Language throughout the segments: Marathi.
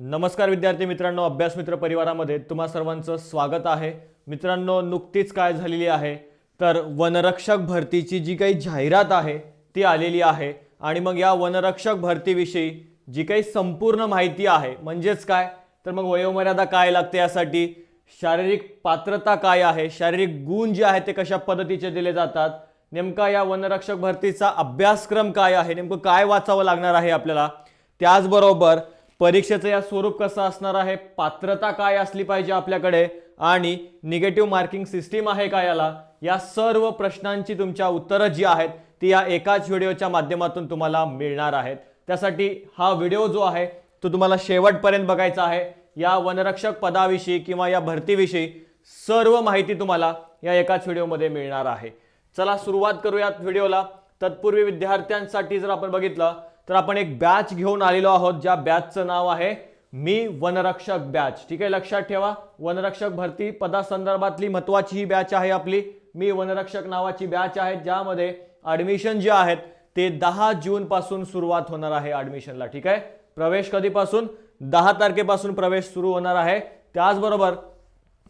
नमस्कार विद्यार्थी मित्रांनो, अभ्यास मित्र परिवारामध्ये तुम्हा सर्वांचं स्वागत आहे. मित्रांनो, नुकतीच काय झालेली आहे तर वनरक्षक भरतीची जी काही जाहिरात आहे ती आलेली आहे आणि मग या वनरक्षक भरतीविषयी जी काही संपूर्ण माहिती आहे, म्हणजेच काय तर मग वयोमर्यादा काय लागते, यासाठी शारीरिक पात्रता काय आहे, शारीरिक गुण जे आहेत ते कशा पद्धतीचे दिले जातात, नेमका या वनरक्षक भरतीचा अभ्यासक्रम काय आहे, नेमकं काय वाचावं लागणार आहे आपल्याला, त्याचबरोबर परीक्षेचं या स्वरूप कसं असणार आहे, पात्रता काय असली पाहिजे आपल्याकडे आणि निगेटिव्ह मार्किंग सिस्टीम आहे का याला, या सर्व प्रश्नांची तुमच्या उत्तरं जी आहेत ती या एकाच व्हिडिओच्या माध्यमातून तुम्हाला मिळणार आहेत. त्यासाठी हा व्हिडिओ जो आहे तो तुम्हाला शेवटपर्यंत बघायचा आहे. या वनरक्षक पदाविषयी किंवा या भरतीविषयी सर्व माहिती तुम्हाला या एकाच व्हिडिओमध्ये मिळणार आहे. चला सुरुवात करूयात व्हिडिओला. तत्पूर्वी विद्यार्थ्यांसाठी जर आपण बघितलं तर आपण एक बॅच घेऊन आलेलो आहोत, ज्या बॅचचं नाव आहे मी वनरक्षक बॅच. ठीक आहे, लक्षात ठेवा, वनरक्षक भरती पदासंदर्भातली महत्त्वाची ही बॅच आहे आपली मी वनरक्षक नावाची बॅच आहे, ज्यामध्ये ॲडमिशन जे आहेत ते 10 जून पासून सुरुवात होणार आहे ॲडमिशनला. ठीक आहे, प्रवेश कधीपासून 10 तारखेपासून प्रवेश सुरू होणार आहे. त्याचबरोबर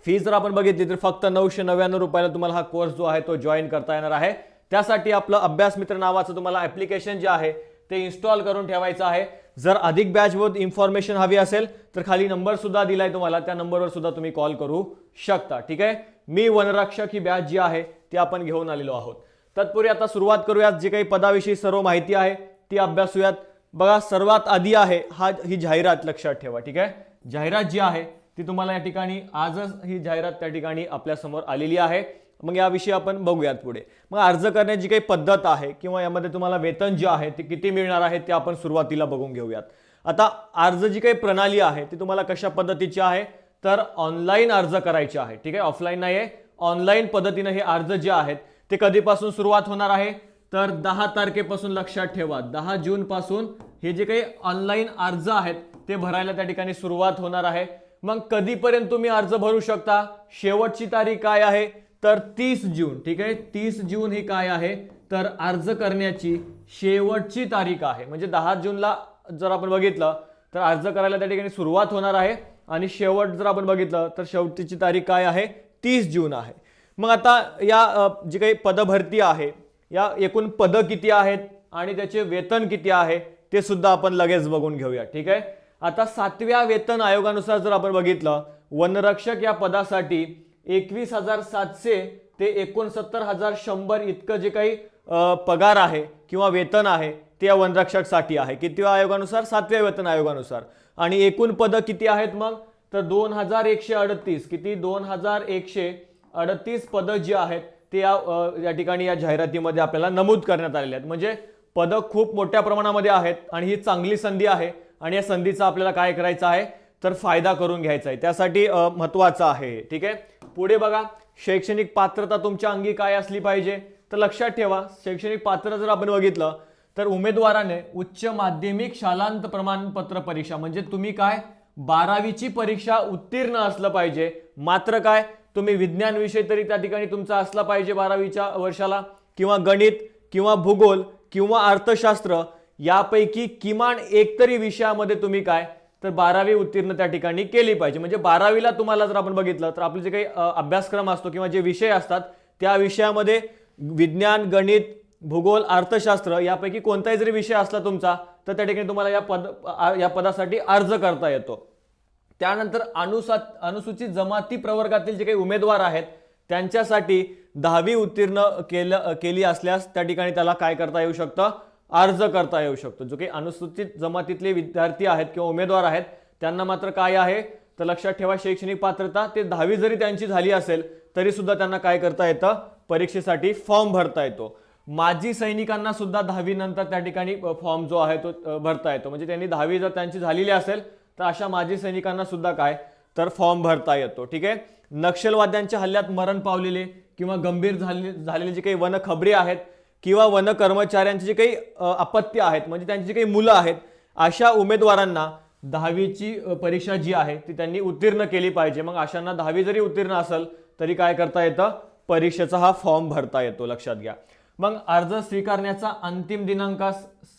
फीस जर आपण बघितली तर फक्त 999 रुपयाला तुम्हाला हा कोर्स जो आहे तो जॉईन करता येणार आहे. त्यासाठी आपलं अभ्यास मित्र नावाचं तुम्हाला ॲप्लिकेशन जे आहे ते इन्स्टॉल करून ठेवायचं आहे. जर अधिक बॅचवर इन्फॉर्मेशन हवी असेल तर खाली नंबर सुद्धा दिलाय तुम्हाला, त्या नंबरवर सुद्धा तुम्ही कॉल करू शकता. ठीक आहे, मी वनरक्षक ही बॅच जी आहे ती आपण घेऊन आलेलो आहोत. तत्पूर्वी आता सुरुवात करूयात, जी काही पदाविषयी सर्व माहिती आहे ती अभ्यासूयात. बघा, सर्वात आधी आहे ही जाहिरात, लक्षात ठेवा. ठीक आहे, जाहिरात जी आहे ती तुम्हाला या ठिकाणी आजच ही जाहिरात त्या ठिकाणी आपल्या समोर आलेली आहे. मग याविषयी आपण बघूयात पुढे. मग अर्ज करण्याची काही पद्धत आहे किंवा यामध्ये तुम्हाला वेतन जे आहे ते किती मिळणार आहे ते आपण सुरुवातीला बघून घेऊयात. आता अर्ज जी काही प्रणाली आहे ती तुम्हाला कशा पद्धतीची आहे तर ऑनलाईन अर्ज करायचे आहे. ठीक आहे, ऑफलाईन नाही आहे, ऑनलाईन पद्धतीने हे अर्ज जे आहेत ते कधीपासून सुरुवात होणार आहे तर 10 तारखेपासून. लक्षात ठेवा, 10 जून पासून हे जे काही ऑनलाईन अर्ज आहेत ते भरायला त्या ठिकाणी सुरुवात होणार आहे. मग कधीपर्यंत तुम्ही अर्ज भरू शकता, शेवटची तारीख काय आहे तर 30 जून. ठीक आहे, 30 जून ही काय आहे तर अर्ज करण्याची शेवटची तारीख आहे. म्हणजे 10 जूनला जर आपण बघितलं तर अर्ज करायला त्या ठिकाणी सुरुवात होणार आहे आणि शेवट जर आपण बघितलं तर शेवटची तारीख काय आहे 30 जून आहे. मग आता या जी काही पदभरती आहे, या एकूण पदं किती आहेत आणि त्याचे वेतन किती आहे ते सुद्धा आपण लगेच बघून घेऊया. ठीक आहे, आता 7व्या वेतन आयोगानुसार जर आपण बघितलं, वनरक्षक या पदासाठी 21,700 ते 69,100 इतकं जे काही पगार आहे किंवा वेतन आहे ते या वनरक्षकसाठी आहे. कितव्या आयोगानुसार? 7व्या वेतन आयोगानुसार. आणि एकूण पदं किती आहेत मग तर 2138. किती? 2138 पदं जी आहेत ते या ठिकाणी या जाहिरातीमध्ये आपल्याला नमूद करण्यात आलेले आहेत. म्हणजे पदं खूप मोठ्या प्रमाणामध्ये आहेत आणि ही चांगली संधी आहे आणि या संधीचा आपल्याला काय करायचं आहे तर फायदा करून घ्यायचा आहे. त्यासाठी महत्त्वाचं आहे. ठीक आहे, पुढे बघा, शैक्षणिक पात्रता तुमच्या अंगी काय असली पाहिजे तर लक्षात ठेवा, शैक्षणिक पात्रता जर आपण बघितलं तर उमेदवाराने उच्च माध्यमिक शालांत प्रमाणपत्र परीक्षा, म्हणजे तुम्ही काय 12वीची परीक्षा उत्तीर्ण असलं पाहिजे. मात्र काय तुम्ही विज्ञान विषय तरी त्या ठिकाणी तुमचा असला पाहिजे 12वीच्या वर्षाला, किंवा गणित किंवा भूगोल किंवा अर्थशास्त्र यापैकी किमान एक तरी विषयामध्ये तुम्ही काय तर 12वी उत्तीर्ण त्या ठिकाणी केली पाहिजे. म्हणजे 12वीला तुम्हाला जर आपण बघितलं तर आपले जे काही अभ्यासक्रम असतो किंवा जे विषय असतात त्या विषयामध्ये विज्ञान, गणित, भूगोल, अर्थशास्त्र यापैकी कोणताही जरी विषय असला तुमचा तर त्या ठिकाणी तुम्हाला या पदासाठी अर्ज करता येतो. त्यानंतर अनुसूचित जमाती प्रवर्गातील जे काही उमेदवार आहेत त्यांच्यासाठी 10वी उत्तीर्ण केली असल्यास त्या ठिकाणी त्याला काय करता येऊ शकतं, अर्ज करता येऊ शकतो. जो काही अनुसूचित जमातीतले विद्यार्थी आहेत किंवा उमेदवार आहेत त्यांना मात्र काय आहे तर लक्षात ठेवा, शैक्षणिक पात्रता ते 10वी जरी त्यांची झाली असेल तरी सुद्धा त्यांना काय करता येतं, परीक्षेसाठी फॉर्म भरता येतो. माजी सैनिकांना सुद्धा 10वी नंतर त्या ठिकाणी फॉर्म जो आहे तो भरता येतो. म्हणजे त्यांनी 10वी जर त्यांची झालेली असेल तर अशा माजी सैनिकांना सुद्धा काय तर फॉर्म भरता येतो. ठीक आहे, नक्षलवाद्यांच्या हल्ल्यात मरण पावलेले किंवा गंभीर झालेले जे काही वन खबरी आहेत किंवा वन कर्मचाऱ्यांची जे काही अपत्य आहेत, म्हणजे त्यांची जी काही मुलं आहेत, अशा उमेदवारांना 10वीची परीक्षा जी आहे ती त्यांनी उत्तीर्ण केली पाहिजे. मग अशांना 10वी जरी उत्तीर्ण असेल तरी काय करता येतं, परीक्षेचा हा फॉर्म भरता येतो. लक्षात घ्या. मग अर्ज स्वीकारण्याचा अंतिम दिनांक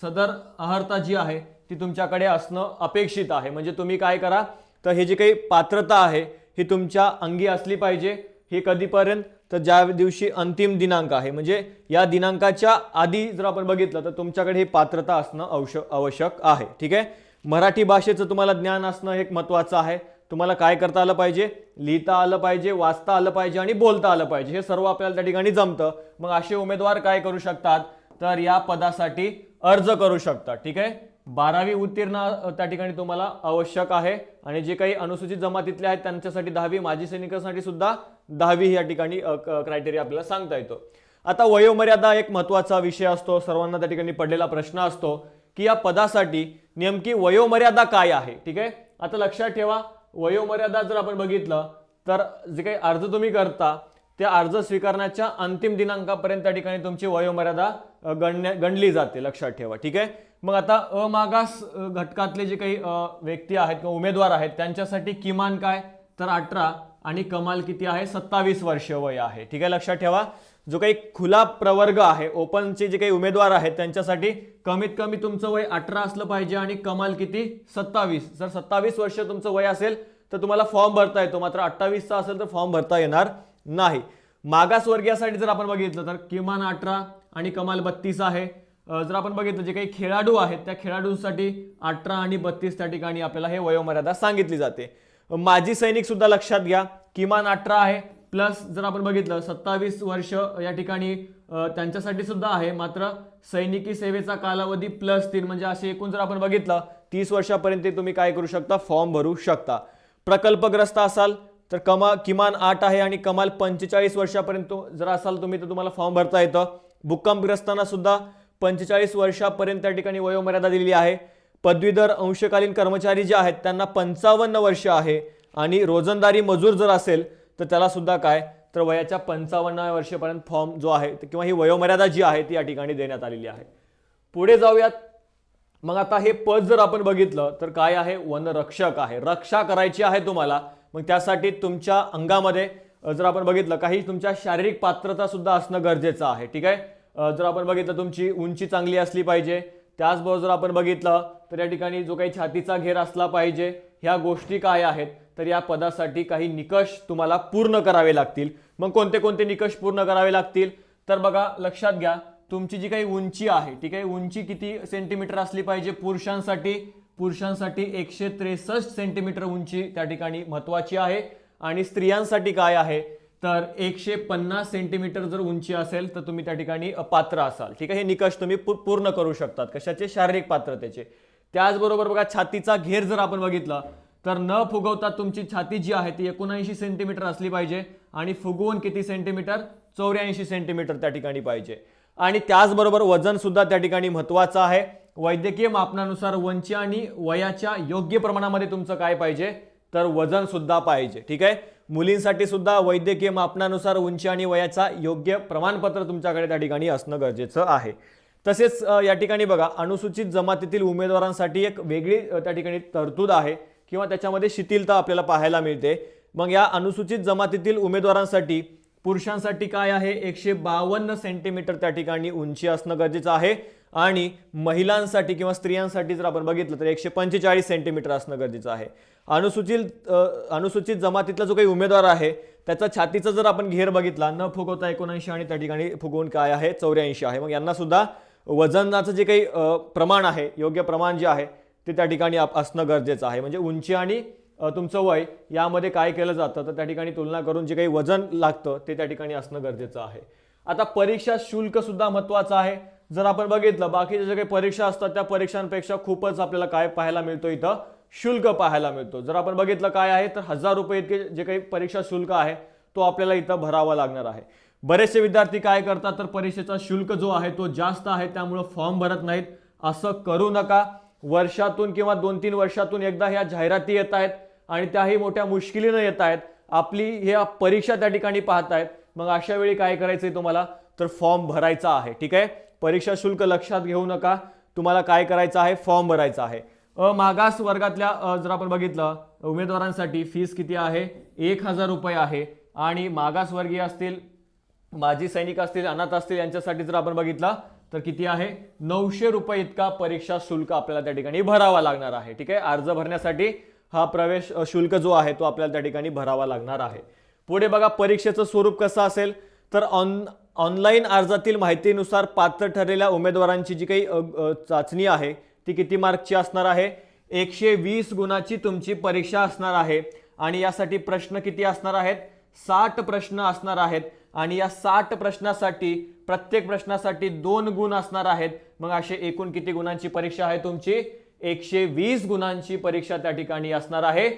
सदर अर्हता जी आहे ती तुमच्याकडे असणं अपेक्षित आहे. म्हणजे तुम्ही काय करा, तर हे जी काही पात्रता आहे ही तुमच्या अंगी असली पाहिजे. हे कधीपर्यंत, तर ज्या दिवशी अंतिम दिनांक आहे, म्हणजे या दिनांकाच्या आधी जर आपण बघितलं तर तुमच्याकडे ही पात्रता असणं आवश्यक आहे. ठीक आहे. मराठी भाषेचं तुम्हाला ज्ञान असणं एक महत्त्वाचं आहे. तुम्हाला काय करता आलं पाहिजे, लिहिता आलं पाहिजे, वाचता आलं पाहिजे आणि बोलता आलं पाहिजे. हे सर्व आपल्याला त्या ठिकाणी जमतं. मग असे उमेदवार काय करू शकतात, तर या पदासाठी अर्ज करू शकतात. ठीक आहे. 12वी उत्तीर्ण त्या ठिकाणी तुम्हाला आवश्यक आहे. आणि जे काही अनुसूचित जमातीतले आहेत त्यांच्यासाठी 10वी, माजी सैनिकांसाठी सुद्धा 10वी या ठिकाणी क्रायटेरिया आपल्याला सांगता येतो. आता वयोमर्यादा एक महत्त्वाचा विषय असतो, सर्वांना त्या ठिकाणी पडलेला प्रश्न असतो की या पदासाठी नेमकी वयोमर्यादा काय आहे. ठीक आहे. आता लक्षात ठेवा, वयोमर्यादा जर आपण बघितलं तर जे काही अर्ज तुम्ही करता त्या अर्ज स्वीकारण्याच्या अंतिम दिनांकापर्यंत त्या ठिकाणी तुमची वयोमर्यादा गणली जाते. लक्षात ठेवा. ठीक आहे. मग आता अमागास घटकातले जे काही व्यक्ती आहेत किंवा उमेदवार आहेत त्यांच्यासाठी किमान काय, तर 18 आणि कमाल किती आहे, 27 वर्ष वय आहे. ठीक आहे. लक्षात ठेवा, जो काही खुला प्रवर्ग आहे, ओपनचे जे काही उमेदवार आहेत त्यांच्यासाठी कमीत कमी तुमचं वय 18 असलं पाहिजे आणि कमाल किती, 27. जर 27 वर्ष तुमचं वय असेल तर तुम्हाला फॉर्म भरता येतो, मात्र 28चा असेल तर फॉर्म भरता येणार नाही. मागासवर्गीयासाठी जर आपण बघितलं तर किमान 18 आणि कमाल 32 आहे. जर आपण बघितलं जे काही खेळाडू आहेत त्या खेळाडूंसाठी 18 आणि 32 त्या ठिकाणी आपल्याला हे वयोमर्यादा सांगितली जाते. माजी सैनिक सुद्धा लक्षात घ्या, किमान 18 आहे, प्लस जर आपण बघितलं 27 वर्ष या ठिकाणी त्यांच्यासाठी सुद्धा आहे, मात्र सैनिकी सेवेचा कालावधी +3, म्हणजे असे एकूण जर आपण बघितलं 30 वर्षापर्यंत तुम्ही काय करू शकता, फॉर्म भरू शकता. प्रकल्पग्रस्त असाल तर किमान 8 आहे आणि कमाल 45 वर्षापर्यंत जर असाल तुम्ही तर तुम्हाला फॉर्म भरता येतं. भूकंपग्रस्तांना सुद्धा 45 वर्षापर्यंत त्या ठिकाणी वयोमर्यादा दिलेली आहे. पदवीधर अंशकालीन कर्मचारी जे आहेत त्यांना 55 वर्ष आहे आणि रोजंदारी मजूर जर असेल तर त्याला सुद्धा काय, तर वयाच्या 55व्या वर्षापर्यंत फॉर्म जो आहे किंवा ही वयोमर्यादा जी आहे ती या ठिकाणी देण्यात आलेली आहे. पुढे जाऊयात. मग आता हे पद जर आपण बघितलं तर काय आहे, वनरक्षक आहे. रक्षा करायची आहे तुम्हाला. मग त्यासाठी तुमच्या अंगामध्ये जर आपण बघितलं काही तुमच्या शारीरिक पात्रता सुद्धा असणं गरजेचं आहे. ठीक आहे. जर आपण बघितलं तुमची उंची चांगली असली पाहिजे, त्याचबरोबर जर आपण बघितलं तर या ठिकाणी जो काही छातीचा घेर असला पाहिजे. ह्या गोष्टी काय आहेत, तर या पदासाठी काही निकष तुम्हाला पूर्ण करावे लागतील. मग कोणते कोणते निकष पूर्ण करावे लागतील, तर बघा लक्षात घ्या, तुमची जी काही उंची आहे, ठीक आहे, उंची किती सेंटीमीटर असली पाहिजे. पुरुषांसाठी 163 सेंटीमीटर उंची त्या ठिकाणी महत्वाची आहे. आणि स्त्रियांसाठी काय आहे, तर 150 सेंटीमीटर जर उंची असेल तर तुम्ही त्या ठिकाणी पात्र असाल. ठीक आहे. हे निकष तुम्ही पूर्ण करू शकतात. कशाचे, शारीरिक पात्रतेचे. त्याचबरोबर बघा छातीचा घेर जर आपण बघितला तर न फुगवता तुमची छाती जी आहे ती 79 सेंटीमीटर असली पाहिजे आणि फुगवून किती सेंटीमीटर, 84 सेंटीमीटर त्या ठिकाणी पाहिजे. आणि त्याचबरोबर वजन सुद्धा त्या ठिकाणी महत्वाचं आहे. वैद्यकीय मापनानुसार उंची आणि वयाच्या योग्य प्रमाणामध्ये तुमचं काय पाहिजे, तर वजन सुद्धा पाहिजे. ठीक आहे. मुलींसाठी सुद्धा वैद्यकीय मापनानुसार उंची आणि वयाचा योग्य प्रमाणपत्र तुमच्याकडे त्या ठिकाणी असणं गरजेचं आहे. तसेच या ठिकाणी बघा अनुसूचित जमातीतील उमेदवारांसाठी एक वेगळी त्या ठिकाणी तरतूद आहे किंवा त्याच्यामध्ये शिथिलता आपल्याला पाहायला मिळते. मग या अनुसूचित जमातीतील उमेदवारांसाठी पुरुषांसाठी काय आहे, 152 सेंटीमीटर त्या ठिकाणी उंची असणं गरजेचं आहे. आणि महिलांसाठी किंवा स्त्रियांसाठी जर आपण बघितलं तर 145 सेंटीमीटर असणं गरजेचं आहे. अनुसूचित जमातीतला जो काही उमेदवार आहे त्याचा छातीचा जर आपण घेर बघितला न फुगवता 79 आणि त्या ठिकाणी फुगवून काय आहे, 84 आहे. मग यांना सुद्धा वजनाचं जे काही प्रमाण आहे, योग्य प्रमाण जे आहे ते त्या ठिकाणी असणं गरजेचं आहे. म्हणजे उंची आणि तुमचं वय यामध्ये काय केलं जातं तर त्या ठिकाणी तुलना करून जे काही वजन लागतं ते त्या ठिकाणी असणं गरजेचं आहे. आता परीक्षा शुल्क सुद्धा महत्वाचं आहे. जर आपण बघितलं बाकीच्या जे काही परीक्षा असतात त्या परीक्षांपेक्षा खूपच आपल्याला काय पाहायला मिळतो, इथं शुल्क पाहायला मिळतो. जर आपण बघितलं काय आहे तर 1000 रुपये इतके जे काही परीक्षा शुल्क आहे तो आपल्याला इथं भरावा लागणार आहे. बरेचसे विद्यार्थी काय करतात तर परीक्षेचा शुल्क जो आहे तो जास्त आहे त्यामुळे फॉर्म भरत नाहीत. असं करू नका. वर्षातून किंवा 2-3 वर्षातून एकदा ह्या जाहिराती येत आहेत आणि त्याही मोठ्या मुश्किलीनं येत आहेत. आपली ह्या परीक्षा त्या ठिकाणी पाहतायत. मग अशा वेळी काय करायचंय तुम्हाला, तर फॉर्म भरायचा आहे. ठीक आहे. परीक्षा शुल्क लक्षात घेऊ नका. तुम्हाला काय करायचं आहे, फॉर्म भरायचा आहे. मागास वर्गातल्या जर आपण बघितलं उमेदवारांसाठी फीस किती आहे, 1000 रुपये आहे. आणि मागासवर्गीय असतील, माजी सैनिक असतील, अनाथ असतील यांच्यासाठी जर आपण बघितलं तर किती आहे 900 रुपये इतका परीक्षा शुल्क आपल्याला त्या ठिकाणी भरावा लागणार आहे. ठीक आहे, अर्ज भरण्यासाठी हा प्रवेश शुल्क जो आहे तो आपल्याला त्या ठिकाणी भरावा लागणार आहे. पुढे बघा परीक्षेचं स्वरूप कसं असेल तर ऑनलाईन अर्जातील माहितीनुसार पात्र ठरलेल्या उमेदवारांची जी काही चाचणी आहे ती किती मार्कची असणार आहे 120 गुणाची तुमची परीक्षा असणार आहे. आणि यासाठी प्रश्न किती असणार आहेत 60 प्रश्न असणार आहेत. आणि या 60 प्रश्नासाठी प्रत्येक प्रश्नासाठी 2 गुण असणार आहेत. मग असे एकूण किती गुणांची परीक्षा आहे तुमची 120 गुणांची परीक्षा त्या ठिकाणी असणार आहे.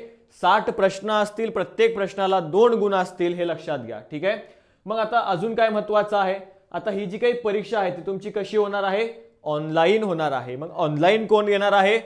60 प्रश्न असतील, प्रत्येक प्रश्नाला 2 गुण असतील, हे लक्षात घ्या. ठीक आहे, मग आता अजून काय महत्वाचं आहे, आता ही जी काही परीक्षा आहे ती तुमची कशी होणार आहे ऑनलाईन होणार आहे. मग ऑनलाईन कोण घेणार आहे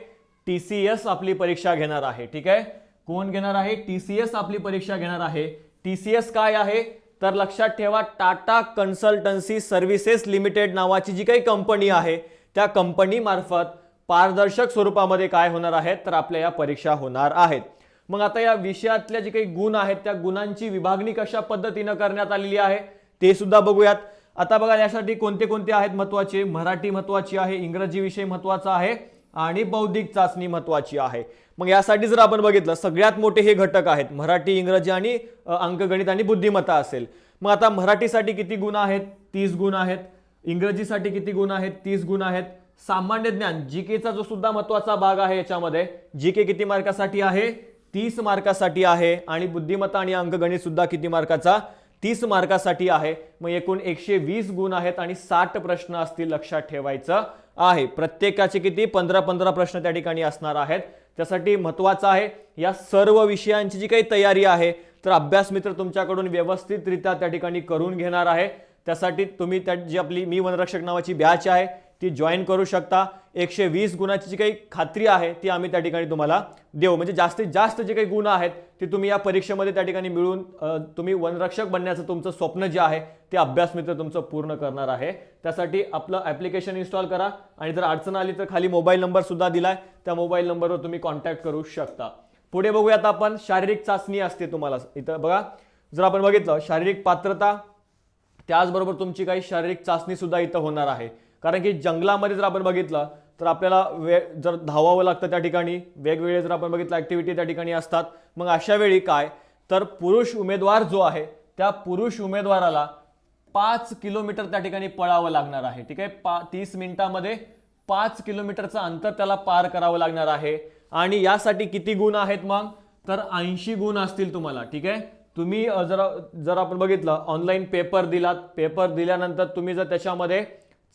TCS आपली परीक्षा घेणार आहे. ठीक आहे, कोण घेणार आहे TCS आपली परीक्षा घेणार आहे. TCS काय आहे तर लक्षात ठेवा टाटा कन्सल्टन्सी सर्व्हिसेस लिमिटेड नावाची जी काही कंपनी आहे त्या कंपनी मार्फत पारदर्शक स्वरूपामध्ये काय होणार आहेत तर आपल्या या परीक्षा होणार आहेत. मग आता या विषयातल्या जे काही गुण आहेत त्या गुणांची विभागणी कशा पद्धतीने करण्यात आलेली आहे ते सुद्धा बघूयात. आता बघा यासाठी कोणते कोणते आहेत महत्वाचे, मराठी महत्वाची आहे, इंग्रजी विषय महत्वाचा आहे आणि बौद्धिक चाचणी महत्वाची आहे. मग यासाठी जर आपण बघितलं सगळ्यात मोठे हे घटक आहेत मराठी, इंग्रजी आणि अंकगणित आणि बुद्धिमत्ता असेल. मग आता मराठीसाठी किती गुण आहेत 30 गुण आहेत, इंग्रजीसाठी किती गुण आहेत 30 गुण आहेत, सामान्य ज्ञान जीकेचा जो सुद्धा महत्वाचा भाग आहे याच्यामध्ये जीके किती मार्कासाठी आहे 30 मार्कासाठी आहे. आणि बुद्धिमत्ता आणि अंकगणित सुद्धा किती मार्काचा 30 मार्कासाठी आहे. मग एकूण 120 गुण आहेत आणि 60 प्रश्न असतील, लक्षात ठेवायचं आहे. प्रत्येकाचे किती 15-15 प्रश्न त्या ठिकाणी असणार आहेत. त्यासाठी महत्वाचं आहे या सर्व विषयांची जी काही तयारी आहे तर अभ्यास मित्र तुमच्याकडून व्यवस्थितरित्या त्या ठिकाणी करून घेणार आहे. त्यासाठी तुम्ही त्या जी आपली मी वनरक्षक नावाची बॅच आहे ती जॉईन करू शकता. 120 गुणाची जी काही खात्री आहे ती आम्ही त्या ठिकाणी तुम्हाला देऊ. म्हणजे जास्तीत जास्त जे काही गुण आहेत ते तुम्ही या परीक्षेमध्ये त्या ठिकाणी मिळून तुम्ही वनरक्षक बनण्याचं तुमचं स्वप्न जे आहे ते अभ्यास मित्र तुमचं पूर्ण करणार आहे. त्यासाठी आपलं ॲप्लिकेशन इन्स्टॉल करा आणि जर अडचण आली तर खाली मोबाईल नंबर सुद्धा दिलाय, त्या मोबाईल नंबरवर तुम्ही कॉन्टॅक्ट करू शकता. पुढे बघूयात आपण शारीरिक चाचणी असते तुम्हाला. इथं बघा जर आपण बघितलं शारीरिक पात्रता त्याचबरोबर तुमची काही शारीरिक चाचणी सुद्धा इथं होणार आहे. कारण की जंगलामध्ये जर आपण बघितलं तर आपल्याला जर धावावं लागतं त्या ठिकाणी वेगवेगळे जर आपण बघितलं ॲक्टिव्हिटी त्या ठिकाणी असतात. मग अशा वेळी काय तर पुरुष उमेदवार जो आहे त्या पुरुष उमेदवाराला 5 किलोमीटर त्या ठिकाणी पळावं लागणार आहे. ठीक आहे, 30 मिनिटांमध्ये 5 किलोमीटरचं अंतर त्याला पार करावं लागणार आहे. आणि यासाठी किती गुण आहेत मग तर 80 गुण असतील तुम्हाला. ठीक आहे, तुम्ही जर आपण बघितलं ऑनलाईन पेपर दिलात, पेपर दिल्यानंतर तुम्ही जर त्याच्यामध्ये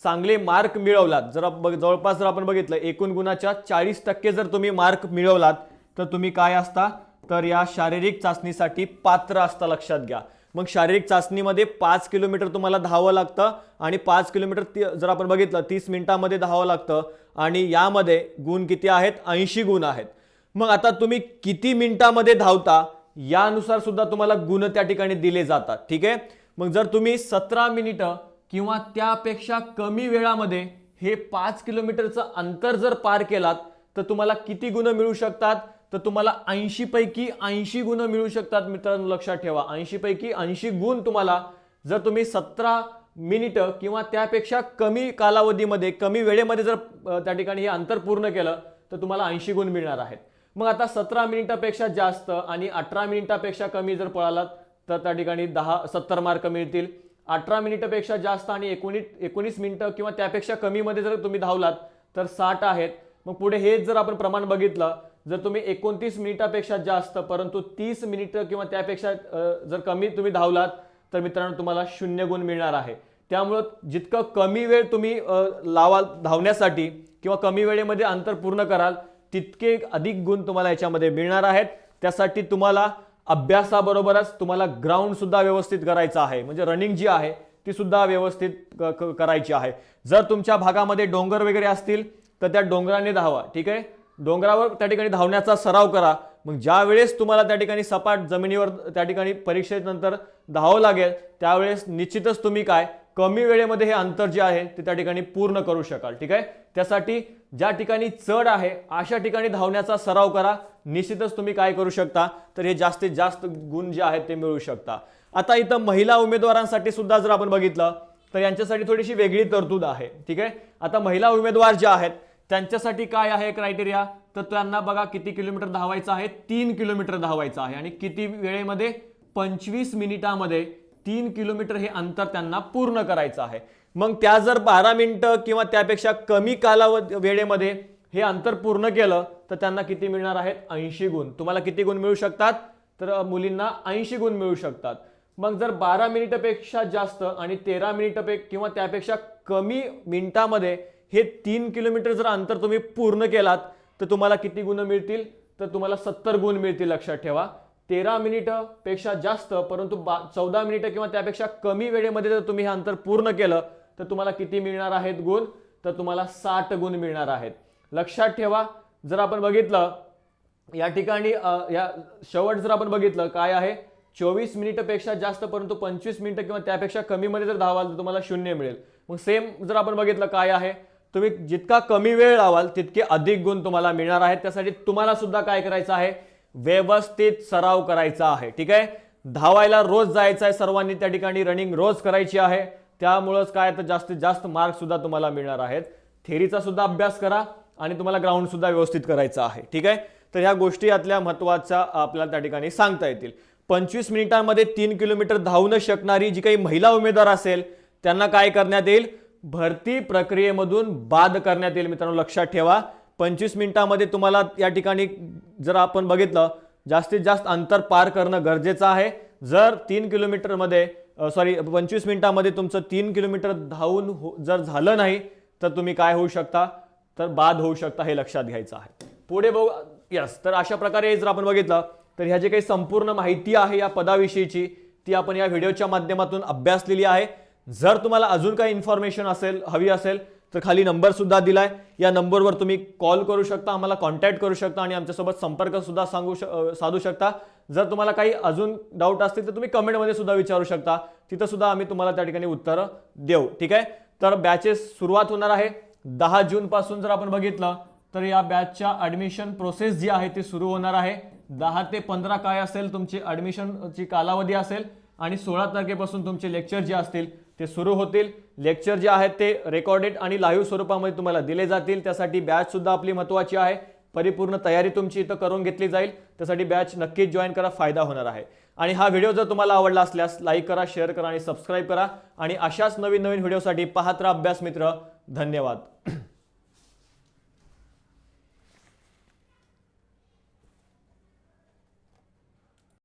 चांगले मार्क मिळवलात, जवळपास जर आपण बघितलं एकूण गुणाच्या 40% जर तुम्ही मार्क मिळवलात तर तुम्ही काय असता तर या शारीरिक चाचणीसाठी पात्र असता, लक्षात घ्या. मग शारीरिक चाचणीमध्ये 5 किलोमीटर तुम्हाला धावावं लागतं आणि 5 किलोमीटर जर आपण बघितलं 30 मिनिटांमध्ये धावावं लागतं आणि यामध्ये गुण किती आहेत 80 गुण आहेत. मग आता तुम्ही किती मिनिटांमध्ये धावता यानुसार सुद्धा तुम्हाला गुण त्या ठिकाणी दिले जातात. ठीक आहे, मग जर तुम्ही 17 मिनिटं किंवा त्यापेक्षा कमी वेळामध्ये हे 5 किलोमीटरचं अंतर जर पार केलात तर तुम्हाला किती गुण मिळू शकतात तर तुम्हाला 80 पैकी 80 गुण मिळू शकतात. मित्रांनो लक्षात ठेवा 80 पैकी 80 गुण तुम्हाला जर तुम्ही 17 मिनिटं किंवा त्यापेक्षा कमी कालावधीमध्ये कमी वेळेमध्ये जर त्या ठिकाणी हे अंतर पूर्ण केलं तर तुम्हाला 80 गुण मिळणार आहेत. मग आता 17 मिनिटापेक्षा जास्त आणि 18 मिनिटापेक्षा कमी जर पळालात तर त्या ठिकाणी 70 मार्क मिळतील. 18 मिनिटापेक्षा जास्त आणि 19 मिनिटं किंवा त्यापेक्षा कमीमध्ये जर तुम्ही धावलात तर 60 आहेत. मग पुढे हेच जर आपण प्रमाण बघितलं जर तुम्ही 29 मिनिटापेक्षा जास्त परंतु 30 मिनिटं किंवा त्यापेक्षा जर कमी तुम्ही धावलात तर मित्रांनो तुम्हाला 0 गुण मिळणार आहे. त्यामुळं जितकं कमी वेळ तुम्ही लावाल धावण्यासाठी किंवा कमी वेळेमध्ये अंतर पूर्ण कराल तितके अधिक गुण तुम्हाला याच्यामध्ये मिळणार आहेत. त्यासाठी तुम्हाला अभ्यासाबरोबरच तुम्हाला ग्राउंड सुद्धा व्यवस्थित करायचं आहे. म्हणजे रनिंग जी आहे ती सुद्धा व्यवस्थित करायची आहे. जर तुमच्या भागामध्ये डोंगर वगैरे असतील तर त्या डोंगराने धावा. ठीक आहे, डोंगरावर त्या ठिकाणी धावण्याचा सराव करा. मग ज्या वेळेस तुम्हाला त्या ठिकाणी सपाट जमिनीवर त्या ठिकाणी परीक्षेनंतर धावावं लागेल त्यावेळेस निश्चितच तुम्ही काय कमी वेळेमध्ये हे अंतर जे आहे ते त्या ठिकाणी पूर्ण करू शकाल. ठीक आहे, त्यासाठी ज्या ठिकाणी चढ आहे अशा ठिकाणी धावण्याचा सराव करा. निश्चितच तुम्ही काय करू शकता तर हे जास्तीत जास्त गुण जे आहेत ते मिळवू शकता. आता इथं महिला उमेदवारांसाठी सुद्धा जर आपण बघितलं तर यांच्यासाठी थोडीशी वेगळी तरतूद आहे. ठीक आहे. आता महिला उमेदवार ज्या आहेत त्यांच्यासाठी काय आहे क्रायटेरिया, तर त्यांना बघा किती किलोमीटर धावायचं आहे, 3 किलोमीटर धावायचं आहे आणि किती वेळेमध्ये, 25 मिनिटामध्ये 3 किलोमीटर हे अंतर त्यांना पूर्ण करायचं आहे. मग त्या जर 12 मिनिटं किंवा त्यापेक्षा कमी कालावधी वेळेमध्ये हे अंतर पूर्ण केलं तर त्यांना किती मिळणार आहेत, 80 गुण. तुम्हाला किती गुण मिळू शकतात, तर मुलींना 80 गुण मिळू शकतात. मग जर 12 मिनिटापेक्षा जास्त आणि 13 मिनिटं किंवा त्यापेक्षा कमी मिनिटामध्ये हे 3 किलोमीटर जर अंतर तुम्ही पूर्ण केलात तर तुम्हाला किती गुण मिळतील, तर तुम्हाला 70 गुण मिळतील. लक्षात ठेवा, 13 मिनिटं पेक्षा जास्त परंतु 14 मिनिटं किंवा त्यापेक्षा कमी वेळेमध्ये जर तुम्ही हे अंतर पूर्ण केलं तर तुम्हाला किती मिळणार आहेत गुण, तर तुम्हाला 60 गुण मिळणार आहेत. लक्षात ठेवा, जर आपण बघितलं या ठिकाणी या शेवट जर आपण बघितलं काय आहे, 24 मिनिटपेक्षा जास्त परंतु 25 मिनिटं किंवा त्यापेक्षा कमी मध्ये जर धावाल तर तुम्हाला 0 मिळेल. मग सेम जर आपण बघितलं काय आहे, तुम्ही जितका कमी वेळ लावाल तितके अधिक गुण तुम्हाला मिळणार आहेत. त्यासाठी तुम्हाला सुद्धा काय करायचं आहे, व्यवस्थित सराव करायचा आहे. ठीक आहे. धावायला रोज जायचं आहे सर्वांनी, त्या ठिकाणी रनिंग रोज करायची आहे. त्यामुळेच काय तर जास्तीत जास्त मार्क्स सुद्धा तुम्हाला मिळणार आहेत. थेरीचा सुद्धा अभ्यास करा आणि तुम्हाला ग्राउंड सुद्धा व्यवस्थित करायचं आहे. ठीक आहे. तर ह्या गोष्टी यातल्या महत्त्वाच्या आपल्याला त्या ठिकाणी सांगता येतील. 25 मिनिटांमध्ये 3 किलोमीटर धावू न शकणारी जी काही महिला उमेदवार असेल त्यांना काय करण्यात येईल, भरती प्रक्रियेमधून बाद करण्यात येईल. मित्रांनो लक्षात ठेवा, 25 मिनिटांमध्ये तुम्हाला या ठिकाणी जर आपण बघितलं जास्तीत जास्त अंतर पार करणं गरजेचं आहे. जर 3 किलोमीटरमध्ये 25 मिनिटांमध्ये तुमचं 3 किलोमीटर धावून जर झालं नाही तर तुम्ही काय होऊ शकता, तर बाद होऊ शकता. हे लक्षात घ्यायचं आहे. पुढे बघू. यस, तर अशा प्रकारे जर आपण बघितलं तर ह्या जे काही संपूर्ण माहिती आहे या पदाविषयीची ती आपण या व्हिडिओच्या माध्यमातून अभ्यासलेली आहे. जर तुम्हाला अजून काही इन्फॉर्मेशन हवी असेल तर खाली नंबर सुद्धा दिलाय. या नंबरवर तुम्ही कॉल करू शकता, आम्हाला कॉन्टॅक्ट करू शकता आणि आमच्यासोबत संपर्क सुद्धा साधू शकता. जर तुम्हाला काही अजून डाऊट असतील तर तुम्ही कमेंटमध्ये सुद्धा विचारू शकता, तिथं सुद्धा आम्ही तुम्हाला त्या ठिकाणी उत्तरं देऊ. ठीक आहे. तर बॅचेस सुरुवात होणार आहे 10 जून पासून. जर आपण बघितलं तर या बॅचच्या ऍडमिशन प्रोसेस जी आहे ती सुरू होणार आहे. 10 ते 15 काय असेल तुमची ऍडमिशनची कालावधी असेल आणि 16 तारखेपासून तुमचे लेक्चर जे असतील ते सुरू होतील. लेक्चर जे आहेत ते रेकॉर्डेड आणि लाईव्ह स्वरूपामध्ये तुम्हाला दिले जातील. त्यासाठी बॅच सुद्धा आपली महत्त्वाची आहे. परिपूर्ण तयारी तुमची इथं करून घेतली जाईल. त्यासाठी बॅच नक्कीच जॉईन करा, फायदा होणार आहे. आणि हा व्हिडिओ जर तुम्हाला आवडला असल्यास लाईक करा, शेअर करा आणि सबस्क्राईब करा. आणि अशाच नवीन नवीन व्हिडिओसाठी पाहत राहा अभ्यास मित्र. धन्यवाद.